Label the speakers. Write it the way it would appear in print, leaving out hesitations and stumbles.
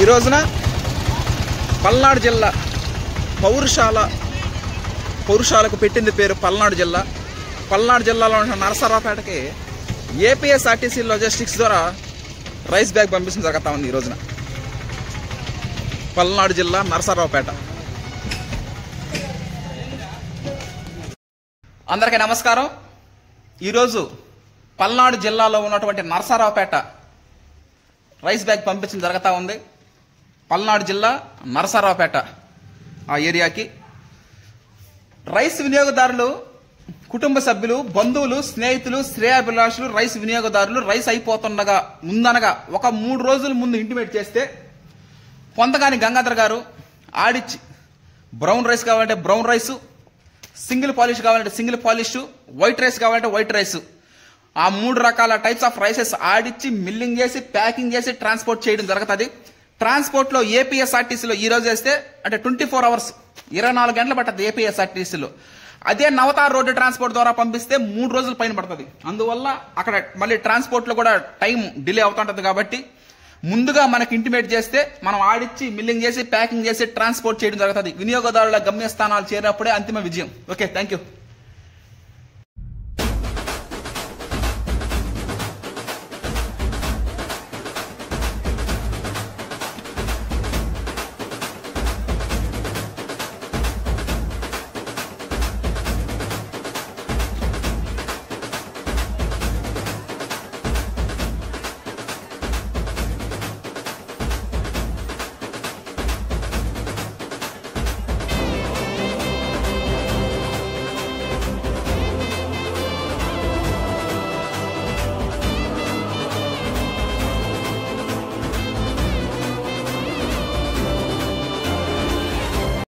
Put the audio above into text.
Speaker 1: ఈ రోజున పల్నాడు జిల్లా పౌరుషాలకు పెట్టింది పేరు పల్నాడు జిల్లా. పల్నాడు జిల్లాలో ఉన్న నరసరావుపేటకి ఏపీఎస్ఆర్టీసీ లాజిస్టిక్స్ ద్వారా రైస్ బ్యాగ్ పంపించడం జరుగుతూ ఉంది. ఈ రోజున పల్నాడు జిల్లా నరసరావుపేట. అందరికీ నమస్కారం. ఈరోజు పల్నాడు జిల్లాలో ఉన్నటువంటి నరసరావుపేట రైస్ బ్యాగ్ పంపించడం జరుగుతూ ఉంది. పల్నాడు జిల్లా నరసరావుపేట ఆ ఏరియాకి రైస్ వినియోగదారులు, కుటుంబ సభ్యులు, బంధువులు, స్నేహితులు, శ్రేయాభిలాషులు, రైస్ వినియోగదారులు రైస్ అయిపోతుండగా ముందనగా ఒక 3 రోజుల ముందు ఇంటిమేట్ చేస్తే పొందగాని గంగాధర్ గారు ఆడిచ్చి బ్రౌన్ రైస్ కావాలంటే బ్రౌన్ రైసు, సింగిల్ పాలిష్ కావాలంటే సింగిల్ పాలిష్, వైట్ రైస్ కావాలంటే వైట్ రైస్, ఆ 3 రకాల టైప్స్ ఆఫ్ రైసెస్ ఆడిచ్చి మిల్లింగ్ చేసి ప్యాకింగ్ చేసి ట్రాన్స్పోర్ట్ చేయడం జరుగుతుంది. ట్రాన్స్పోర్ట్ లో ఏపీఎస్ఆర్టీసీలో ఈ రోజు వేస్తే అంటే 24 అవర్స్ 24 గంటలు పడుతుంది ఏపీఎస్ఆర్టీసీలో. అదే నవతార్ రోడ్డు ట్రాన్స్పోర్ట్ ద్వారా పంపిస్తే 3 రోజుల పైన పడుతుంది. అందువల్ల అక్కడ మళ్ళీ ట్రాన్స్పోర్ట్ లో కూడా టైం డిలే అవుతుంటది. కాబట్టి ముందుగా మనకి ఇంటిమేట్ చేస్తే మనం ఆడిచ్చి మిల్లింగ్ చేసి ప్యాకింగ్ చేసి ట్రాన్స్పోర్ట్ చేయడం జరుగుతుంది. వినియోగదారుల గమ్యస్థానాలు చేరినప్పుడే అంతిమ విజయం. Okay, thank you.